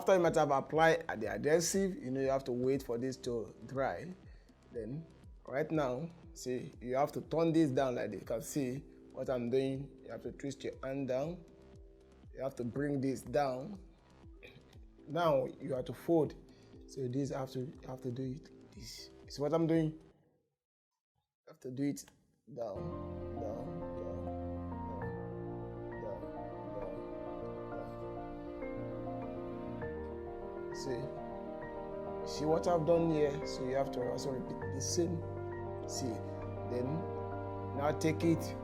after you might have applied the adhesive, you know you have to wait for this to dry. Then right now, see, you have to turn this down like this. You can see what I'm doing. You have to twist your hand down. You have to bring this down. Now you have to fold. So this you have to do it. This is what I'm doing. You have to do it down, down, down, down, down, down. See what I've done here? So you have to also repeat the same. See, then now take it.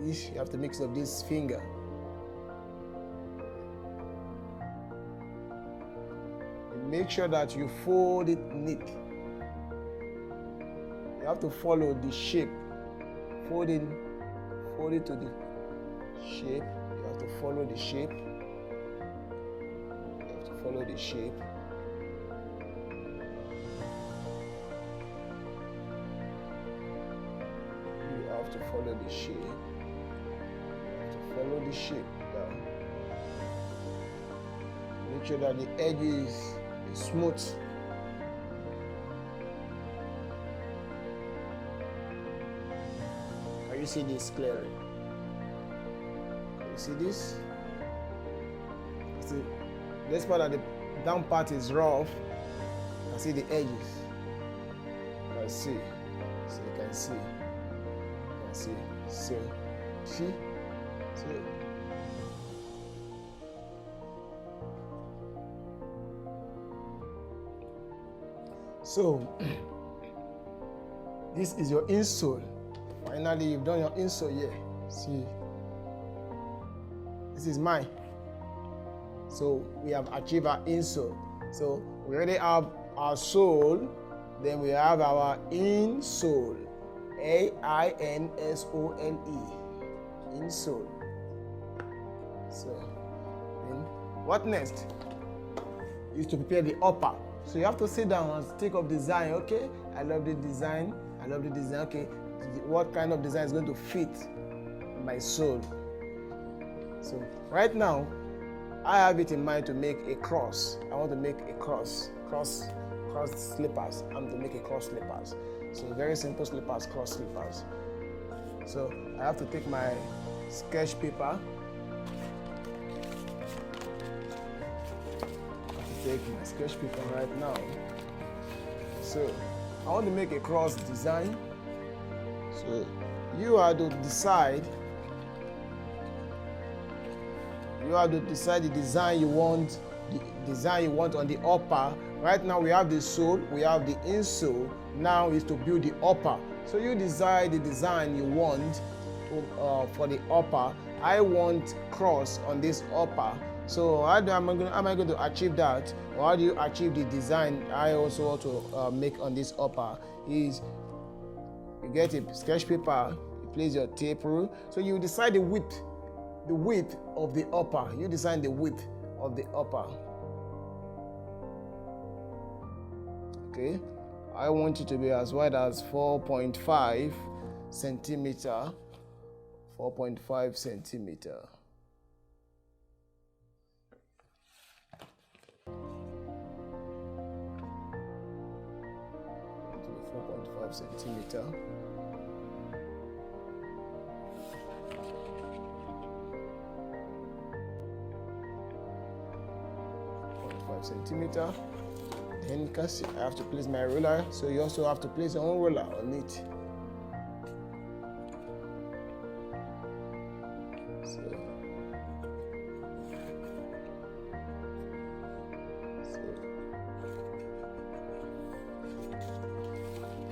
You have to mix up this finger. And make sure that you fold it neat. You have to follow the shape. Fold it to the shape. You have to follow the shape. You have to follow the shape. You have to follow the shape. You have to follow the shape down. Make sure that the edge is smooth. You see this clearly. You see this? See, this part of the down part is rough. You can see the edges. You can see. So you can see. You can see. So, see? So, this is your insole. Finally, you've done your insole here. See, this is mine. So we have achieved our insole. So we already have our sole, then we have our insole. A-I-N-S-O-L-E. Insole. So then what next? Is to prepare the upper. So you have to sit down and take up design. Okay, I love the design. Okay, what kind of design is going to fit my sole? So right now, I have it in mind to make a cross. I want to make a cross slippers. I'm to make a cross slippers. So very simple slippers, cross slippers. So I have to take my sketch paper. Take my sketch paper right now. So I want to make a cross design. So you have to decide. You have to decide the design you want. The design you want on the upper. Right now we have the sole, we have the insole. Now is to build the upper. So you decide the design you want for the upper. I want cross on this upper. So how am I going to achieve that? Or how do you achieve the design I also want to make on this upper? Is you get a sketch paper, you place your tape rule. So you decide the width of the upper. You design the width of the upper. Okay, I want it to be as wide as 4.5 centimeter. 4.5 centimeter. 4.5 centimeter. 4.5 centimeter. Then you can see I have to place my ruler, so you also have to place your own ruler on it.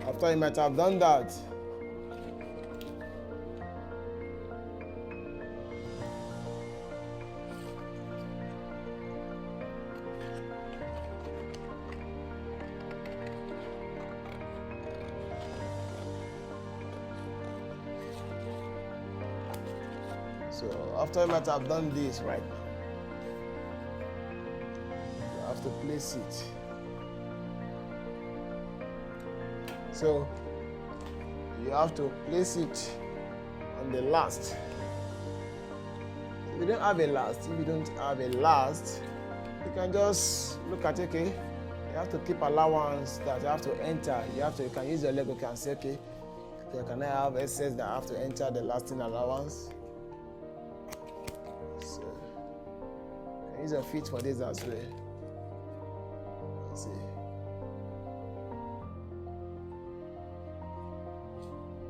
After you might have done that, this right now, you have to place it. So you have to place it on the last. If you don't have a last, you can just look at, okay, you have to keep allowance that you have to enter. You can use your leg, you can say, okay, can I have excess that I have to enter the lasting allowance? So you can use your feet for this as well. Let's see.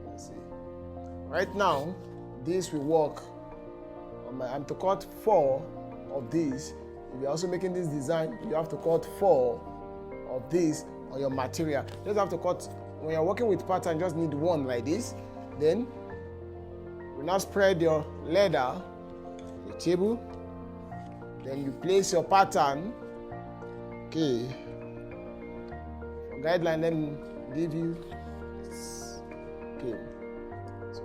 Let's see. Right now, this will work. I'm to cut 4 of these. If you're also making this design, you have to cut 4 of these on your material. You just have to cut, when you're working with pattern, just need 1 like this. Then you now spread your leather, the table. Then you place your pattern. Okay. For guideline, let me give you. Okay. So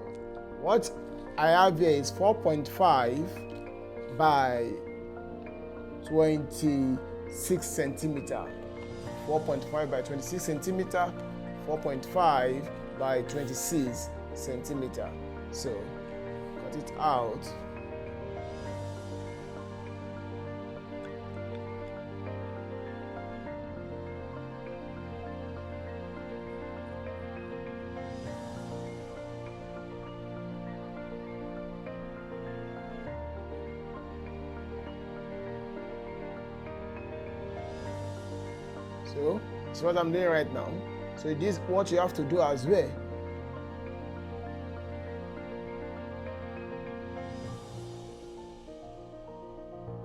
what I have here is 4.5 by 26 centimeter. 4.5 by 26 centimeter, 4.5 by 26 centimeter. So cut it out. So it's what I'm doing right now. So this is what you have to do as well.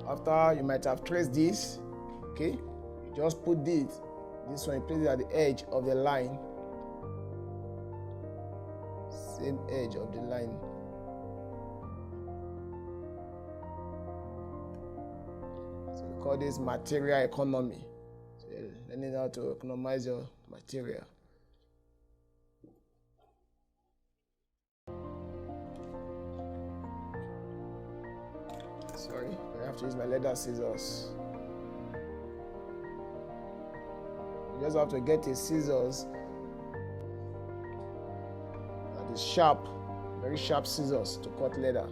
After you might have traced this, okay, you just put this one, you place it at the edge of the line. Same edge of the line. So we call this material economy. Learning how to economize your material. Sorry, I have to use my leather scissors. You just have to get a scissors that is sharp, very sharp scissors to cut leather.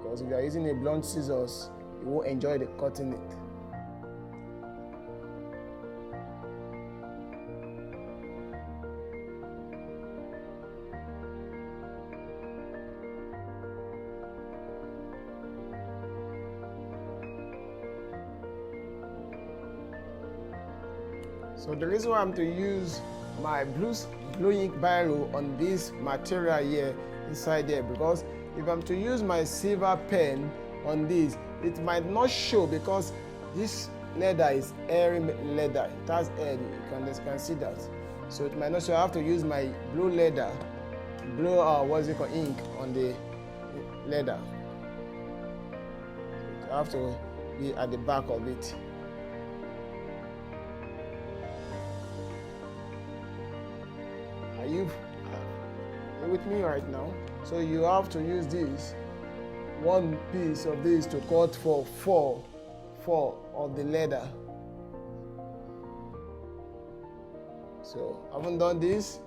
Because if you are using a blunt scissors, you won't enjoy the cutting it. So the reason why I'm to use my blue ink biro on this material here inside there, because if I'm to use my silver pen on this, it might not show because this leather is airy leather. It has air, you can see that. So it might not show. I have to use my blue leather, ink on the leather. So I have to be at the back of it. Are you with me right now? So you have to use this, one piece of this to cut for four of the leather. So I haven't done this.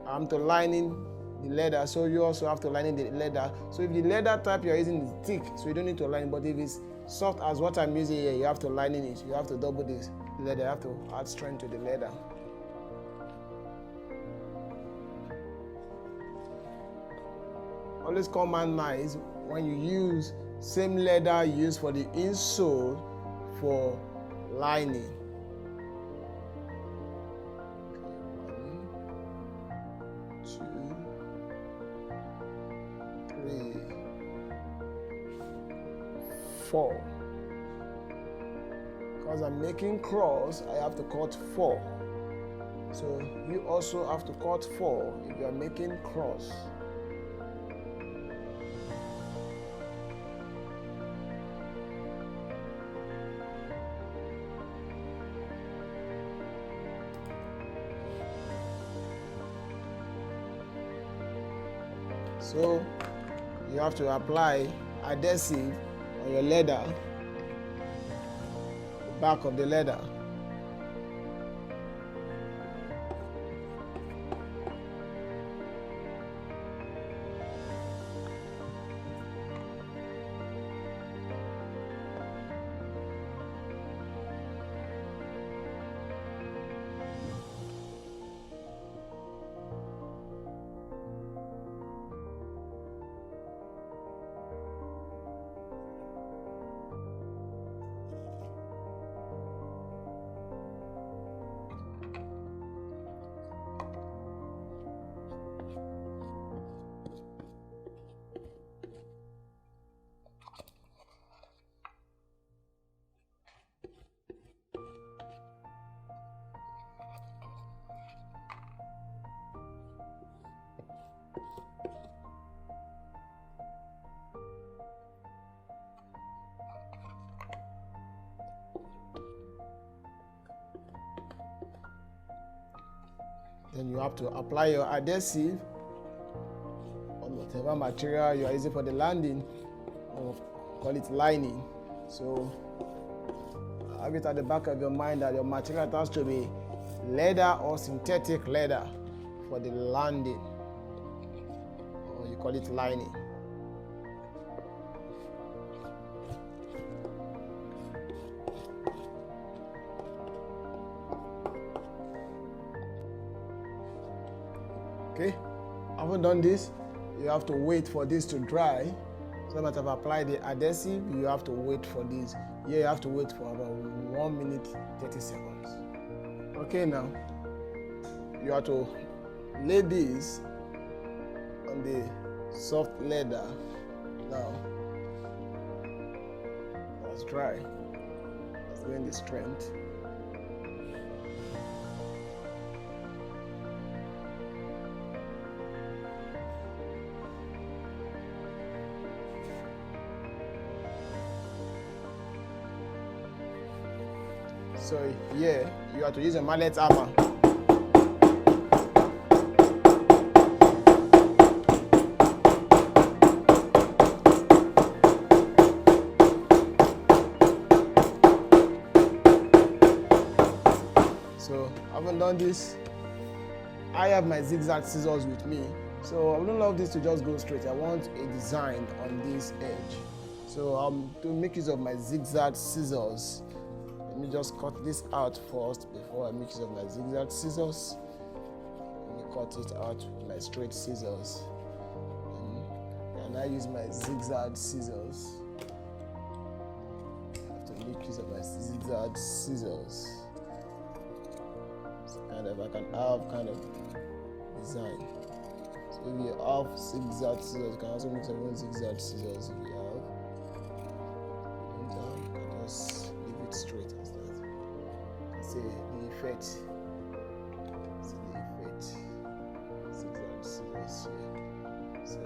I'm to lining the leather, so you also have to lining the leather. So if the leather type you're using is thick, so you don't need to line, but if it's soft as what I'm using here, you have to lining it. You have to double this leather, you have to add strength to the leather. Always come out nice when you use same leather used for the insole for lining. 1, 2, 3, 4. Because I'm making cross, I have to cut 4. So you also have to cut 4 if you are making cross. So you have to apply adhesive on your leather, the back of the leather. Then you have to apply your adhesive on whatever material you are using for the landing, or call it lining. So have it at the back of your mind that your material has to be leather or synthetic leather for the landing, or you call it lining. Okay, having done this, you have to wait for this to dry. So that I've applied the adhesive, you have to wait for this. Here you have to wait for about 1 minute 30 seconds. Okay, now you have to lay this on the soft leather. Now that's dry. That's going the strength. So here you have to use a mallet hammer. So having done this, I have my zigzag scissors with me. So I don't love this to just go straight. I want a design on this edge. So to make use of my zigzag scissors, let me just cut this out first before I make use of my zigzag scissors. Let me cut it out with my straight scissors. And I use my zigzag scissors. I have to make use of my zigzag scissors. So kind of I can have kind of design. So if you have zigzag scissors, you can also make some zigzag scissors if you have. You can just leave it straight. See the effect. See the effect. Zigzag scissors here. So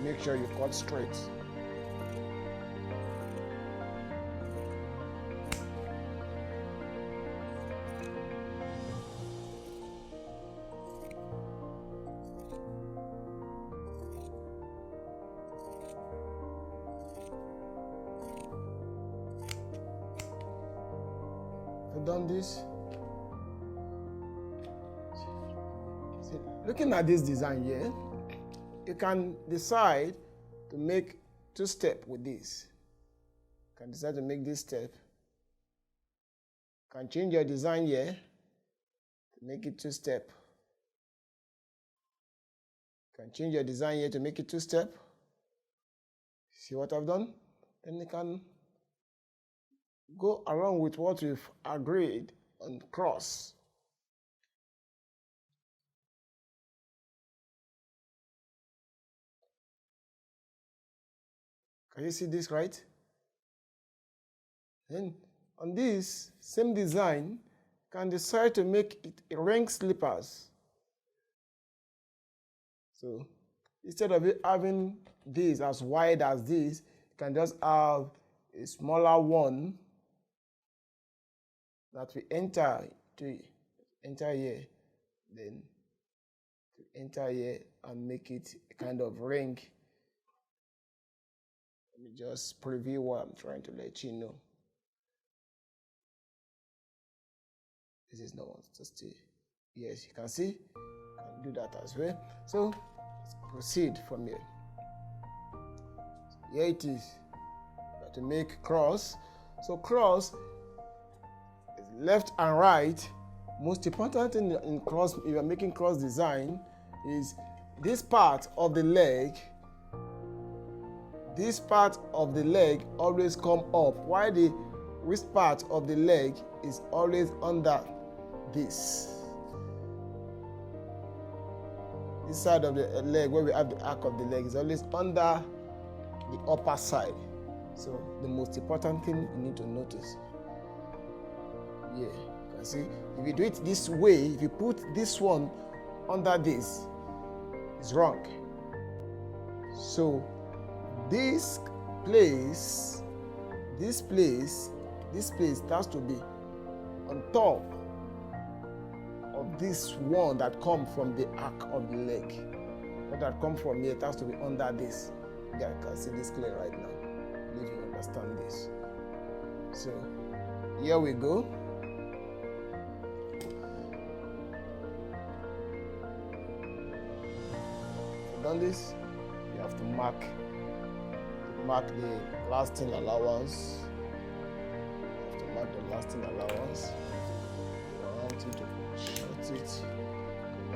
make sure you cut straight. I've done this. See, looking at this design here, you can decide to make two steps with this. You can decide to make this step. You can change your design here to make it two step. You can change your design here to make it two step. See what I've done? Then you can go along with what we've agreed on cross. Can you see this, right? Then on this same design, you can decide to make it ring slippers. So instead of having this as wide as this, you can just have a smaller one that we enter here, then to enter here and make it a kind of ring. Let me just preview what I'm trying to let you know. This is not one, just yes, you can see. You can do that as well. So let's proceed from here. Here it is. You have to make cross. So cross is left and right Most important thing in cross, if you're making cross design, is this part of the leg. This part of the leg always come up, while the wrist part of the leg is always under this. This side of the leg, where we have the arc of the leg, is always under the upper side. So the most important thing you need to notice. Yeah, you can see, if you do it this way, if you put this one under this, it's wrong. So this place has to be on top of this one that comes from the arc of the leg. What that comes from here, it has to be under this. You guys can see this clear right now. I believe you understand this. So here we go. Done this, you have to mark the lasting allowance. You have to mark the lasting allowance. I want you to short it.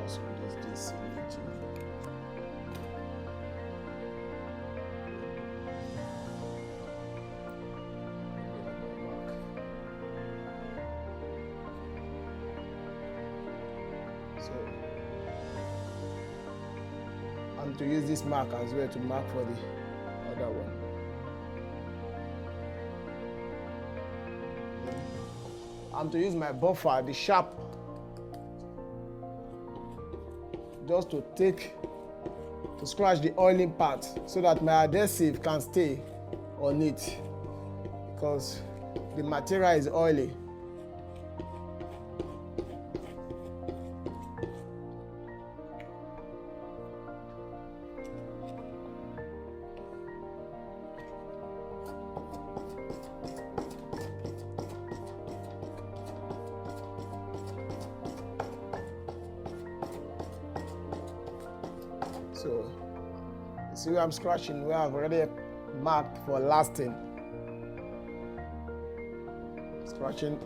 Also use this image. So I'm to use this mark as well to mark for the other one. I'm to use my buffer, the sharp, just to scratch the oiling part so that my adhesive can stay on it, because the material is oily. So, you see where I'm scratching, where I've already marked for lasting. Scratching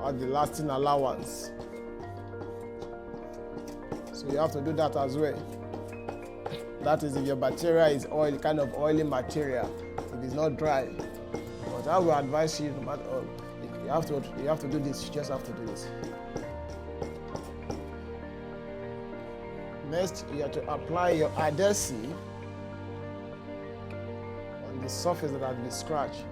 at the lasting allowance. So you have to do that as well. That is if your material is oil, kind of oily material, if it's not dry. But I will advise you, no matter you have to do this, you just have to do this. Next, you have to apply your adhesive on the surface that has been scratched.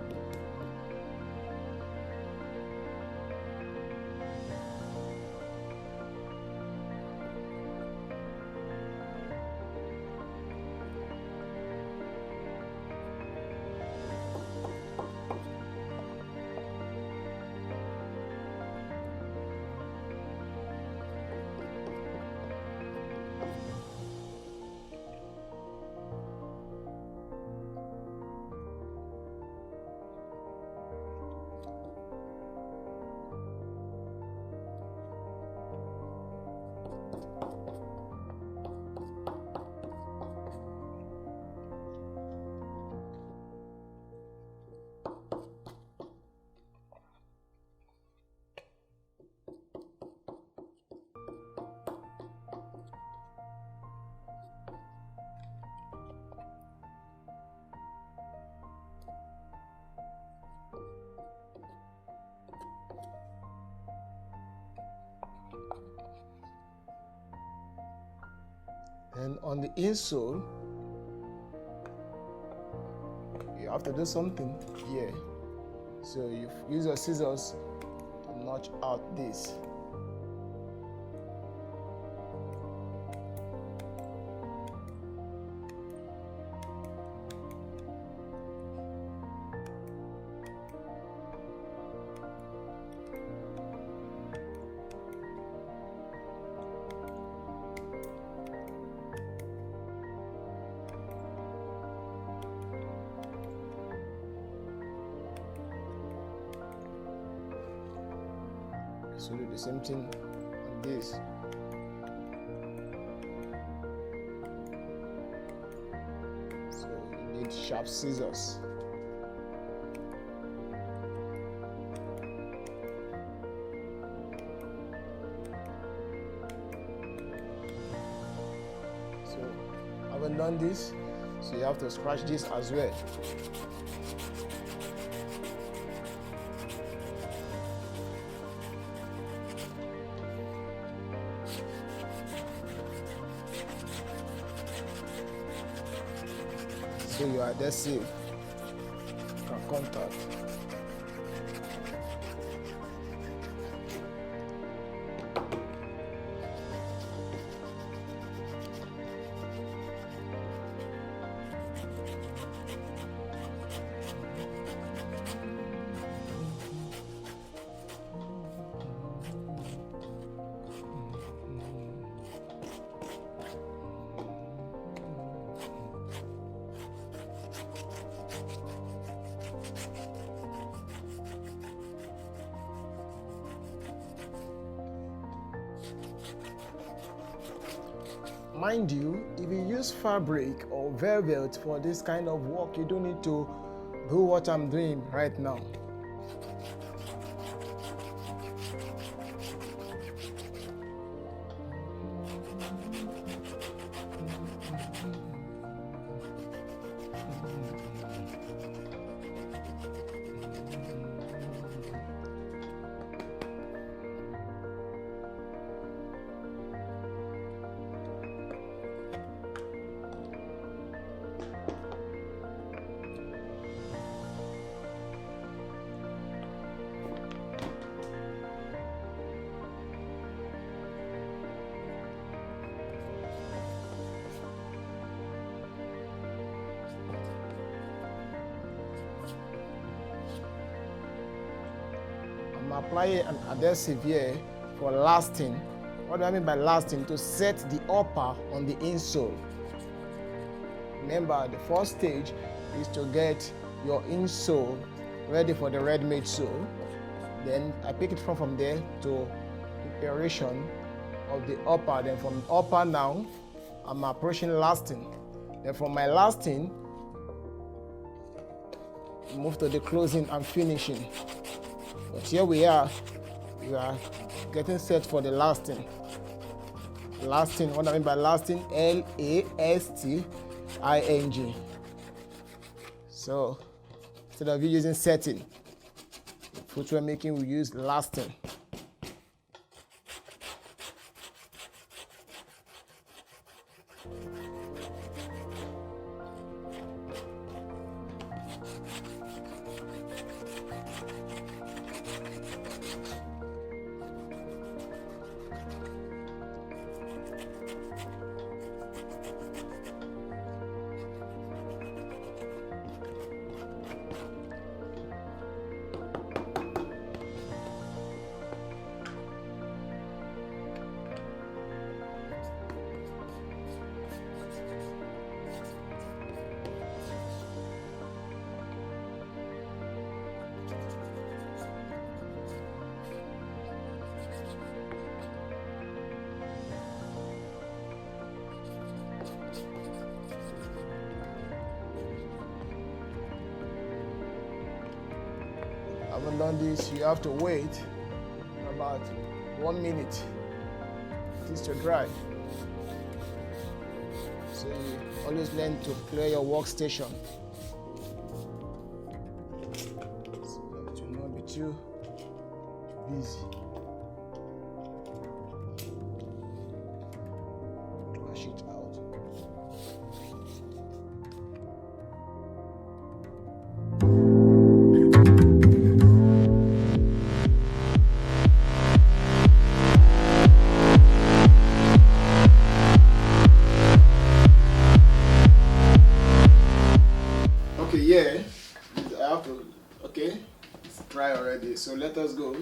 And on the insole, you have to do something here. So you use your scissors to notch out this. So do the same thing on this. So you need sharp scissors. So I haven't done this, so you have to scratch this as well. So you are there safe. You can contact. Mind you, if you use fabric or velvet for this kind of work, you don't need to do what I'm doing right now. I'm applying an adhesive here for lasting. What do I mean by lasting? To set the upper on the insole. Remember, the first stage is to get your insole ready for the ready-made sole. Then I pick it from there to preparation of the upper. Then from upper now, I'm approaching lasting. Then from my lasting, move to the closing and finishing. But here we are getting set for the lasting. Lasting, what I mean by lasting, L-A-S-T-I-N-G. So instead of using setting, footwear making, we use lasting. Haven't done this, you have to wait about 1 minute for this to dry. So you always learn to clear your workstation so that you will not be too busy. Wash it out. Yeah, I have to, okay, it's dry already, so let us go.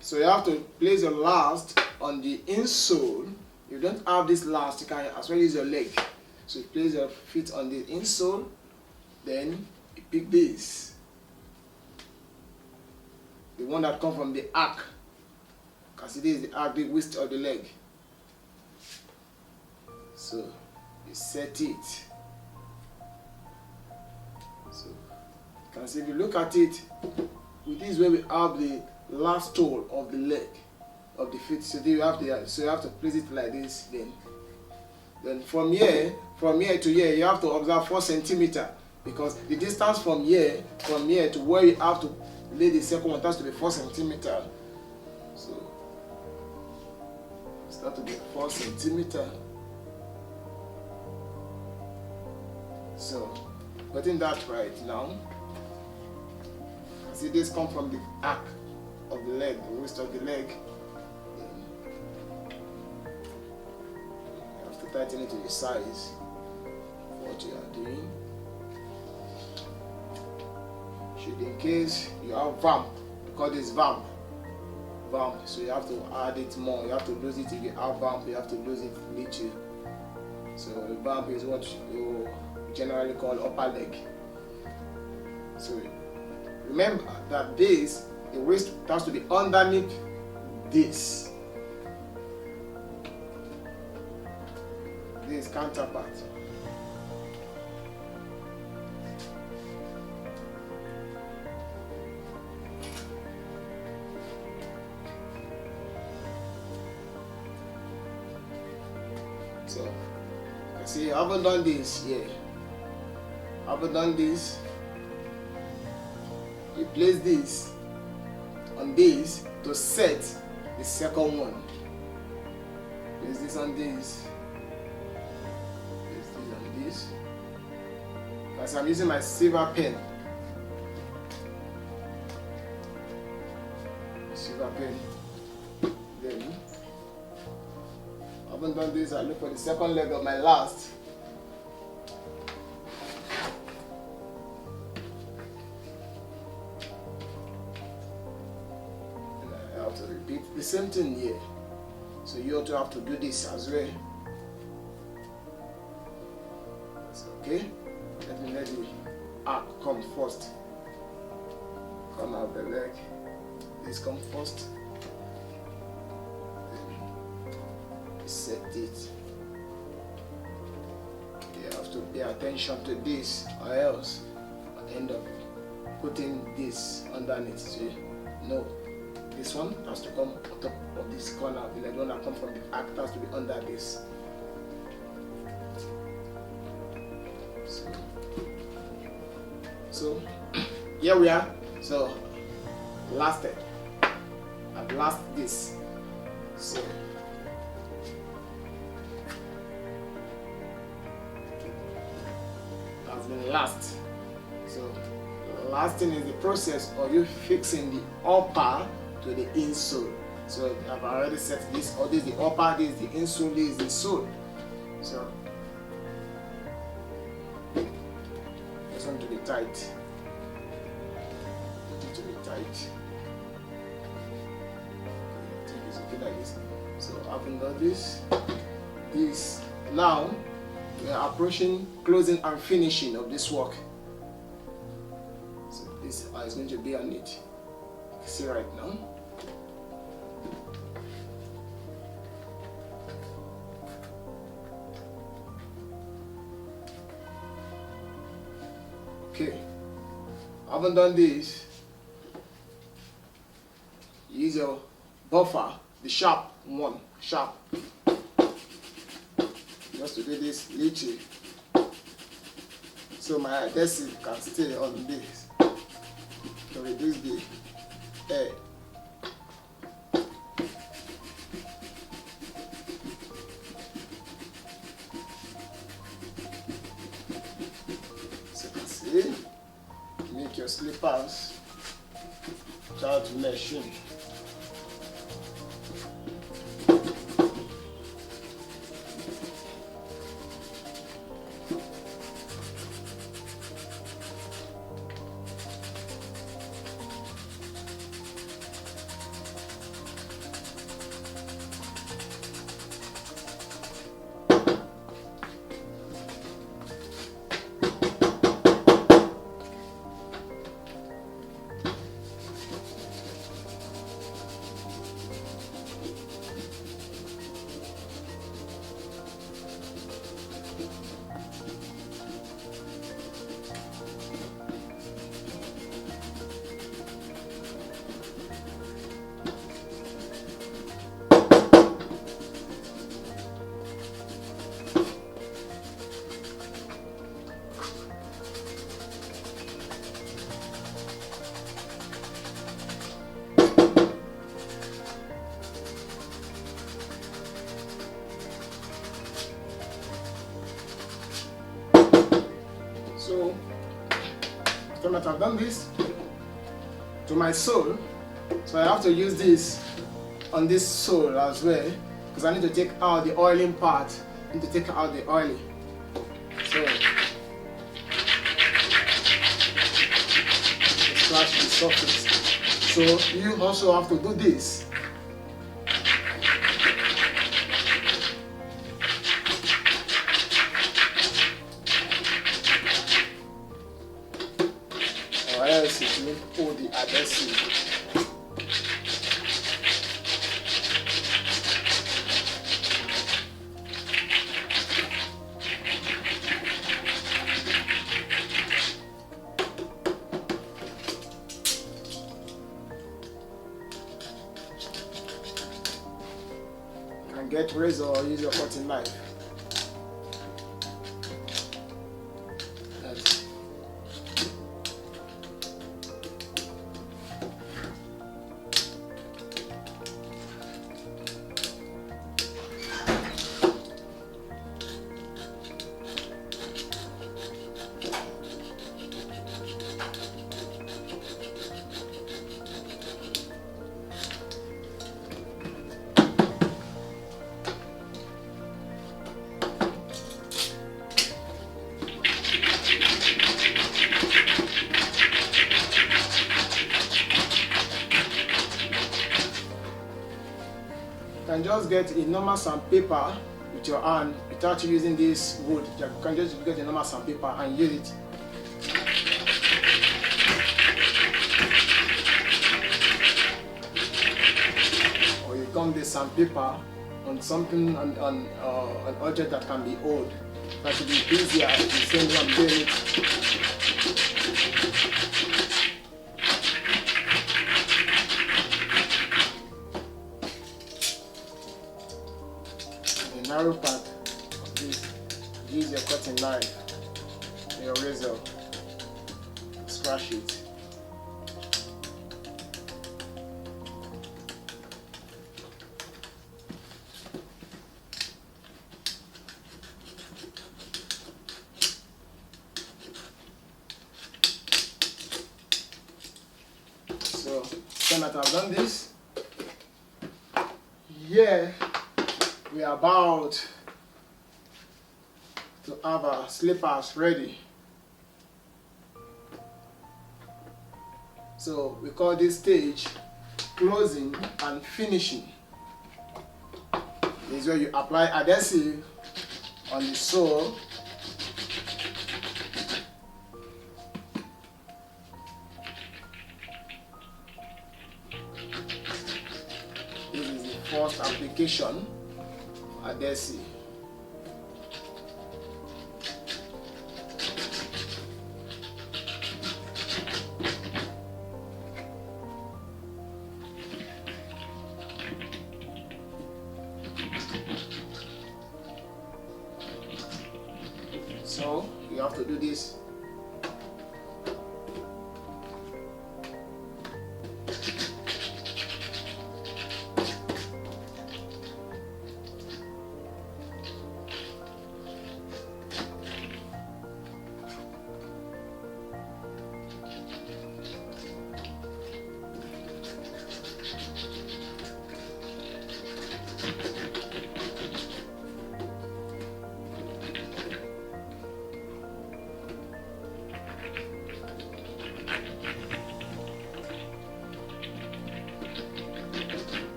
So you have to place your last on the insole. If you don't have this last, you can as well use your leg. So you place your feet on the insole, then you pick this, the one that comes from the arc. Because it is the arc, the width of the leg. So you set it. So you can see, if you look at it, with this way we have the last toe of the leg, of the feet. So you have to place it like this. Then Then from here to here, you have to observe 4 centimeters, because the distance from here to where you have to lay the second one has to be 4 centimeters. So start to be 4 centimeters. So getting that right now. See, this come from the arc of the leg, the waist of the leg. You have to tighten it to the size of what you are doing. Should in case you have vamp, because this vamp, so you have to add it more. You have to lose it. If you have vamp, you have to lose it little. So the vamp is what you generally call upper leg. So remember that this, the waist has to be underneath this counterpart. So see, I haven't done this here. I haven't done this. You place this on this to set the second one. Place this on this. Place this on this. As I'm using my silver pen. Then I haven't done this. I look for the second leg of my last. To repeat the same thing here. So you also have to do this as well. That's okay. Let the arc come first. Come out the leg. This come first. Then set it. You have to pay attention to this, or else I end up putting this underneath. See? No. This one has to come on top of this corner. The one that comes from the arc has to be under this. So here we are. So last step. I've last this. So that's been last. So the last thing is the process of you fixing the upper to the insole. So I've already set this, or this is the upper, this is the insole, this is the sole. So this one to be tight. To be tight. I think it's okay like this. So having done this, now we are approaching closing and finishing of this work. So this is going to be on it. You can see right now. Okay, I haven't done this. Use your buffer, the sharp one, sharp. Just to do this little, so my adhesive can stay on this to reduce the air. Make your slippers without meshing. Now that I've done this to my sole, so I have to use this on this sole as well, because I need to take out the oiling part. I need to take out the oiling. So scratch the surface. So you also have to do this. Or else it will pull the adhesive. Get razor or use your cutting knife. You can just get a normal sandpaper with your hand without using this wood. You can just get a normal sandpaper and use it. Or you gum the sandpaper on something, on an object that can be old. That should be easier the same way I'm doing it. Narrow part of this, use your cutting knife, your razor, scratch it. So, then that I've done this, here we are about to have our slippers ready. So we call this stage closing and finishing. This is where you apply adhesive on the sole. This is the first application. Adhesive. So you have to do this.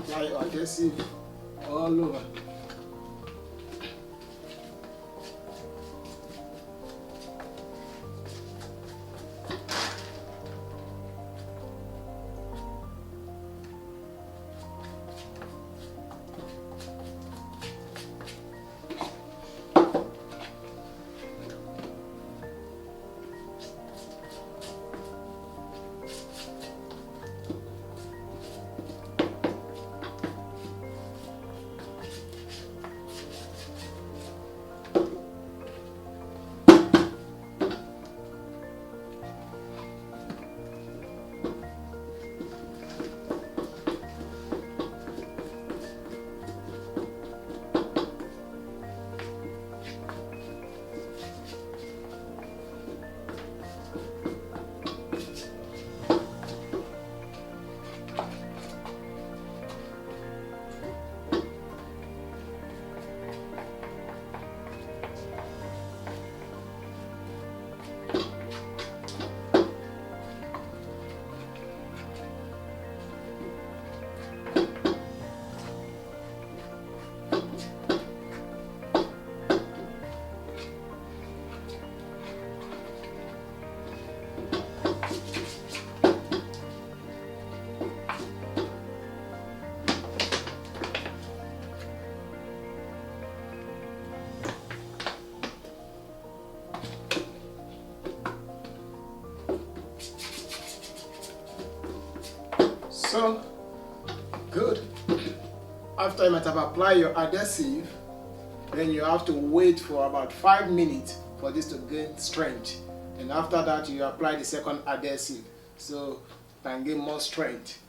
Apply adhesive all over. So, good. After you might have applied your adhesive, then you have to wait for about 5 minutes for this to gain strength. And after that, you apply the second adhesive, so you can gain more strength.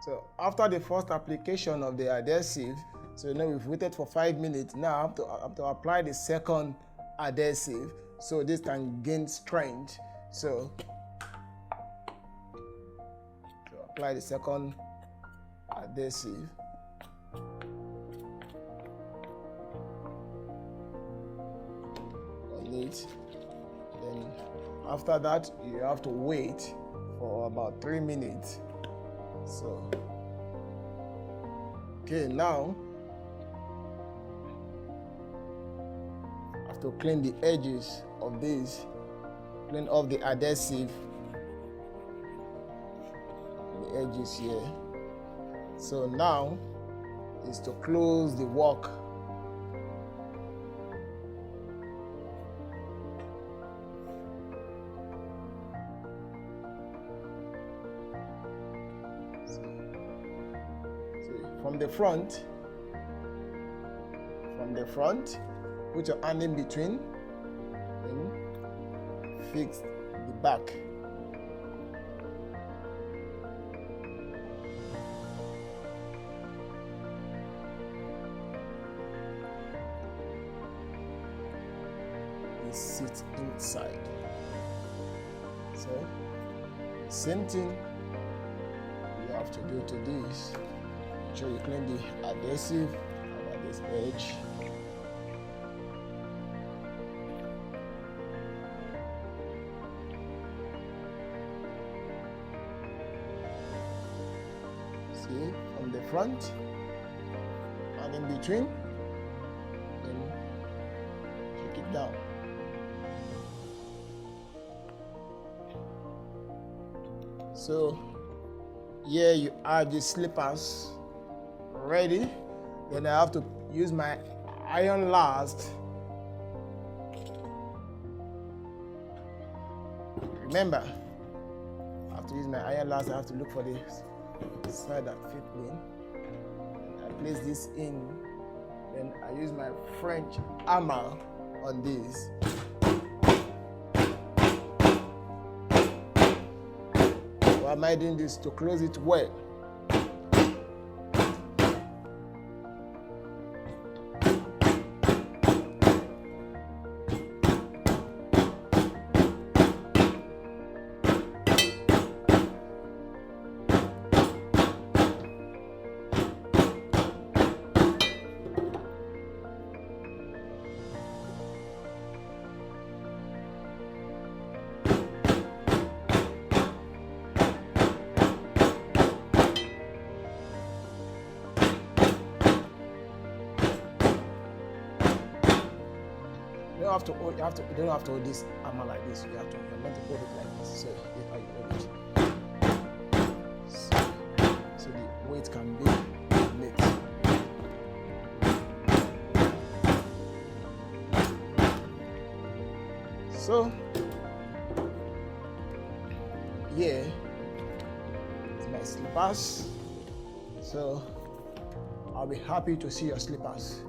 So after the first application of the adhesive, so now we've waited for 5 minutes. Now I have to apply the second adhesive, so this can gain strength. So apply the second adhesive. On it. Then after that, you have to wait for about 3 minutes. So, okay, now I have to clean the edges of this, clean off the adhesive, the edges here. So now is to close the work. From the front, put your hand in between and fix the back. It sits inside. So, same thing you have to do to this. Make sure you clean the adhesive over this edge. See, from the front and in between, then take it down. So here you have the slippers ready. Then I have to use my iron last. Remember, I have to use my iron last. I have to look for the side that fit in. I place this in. Then I use my French hammer on this. Why am I doing this? To close it well. You don't have to hold this hammer like this. You're meant to hold it like this. So that's how you hold it. So the weight can be mixed. So here is my slippers. So I'll be happy to see your slippers.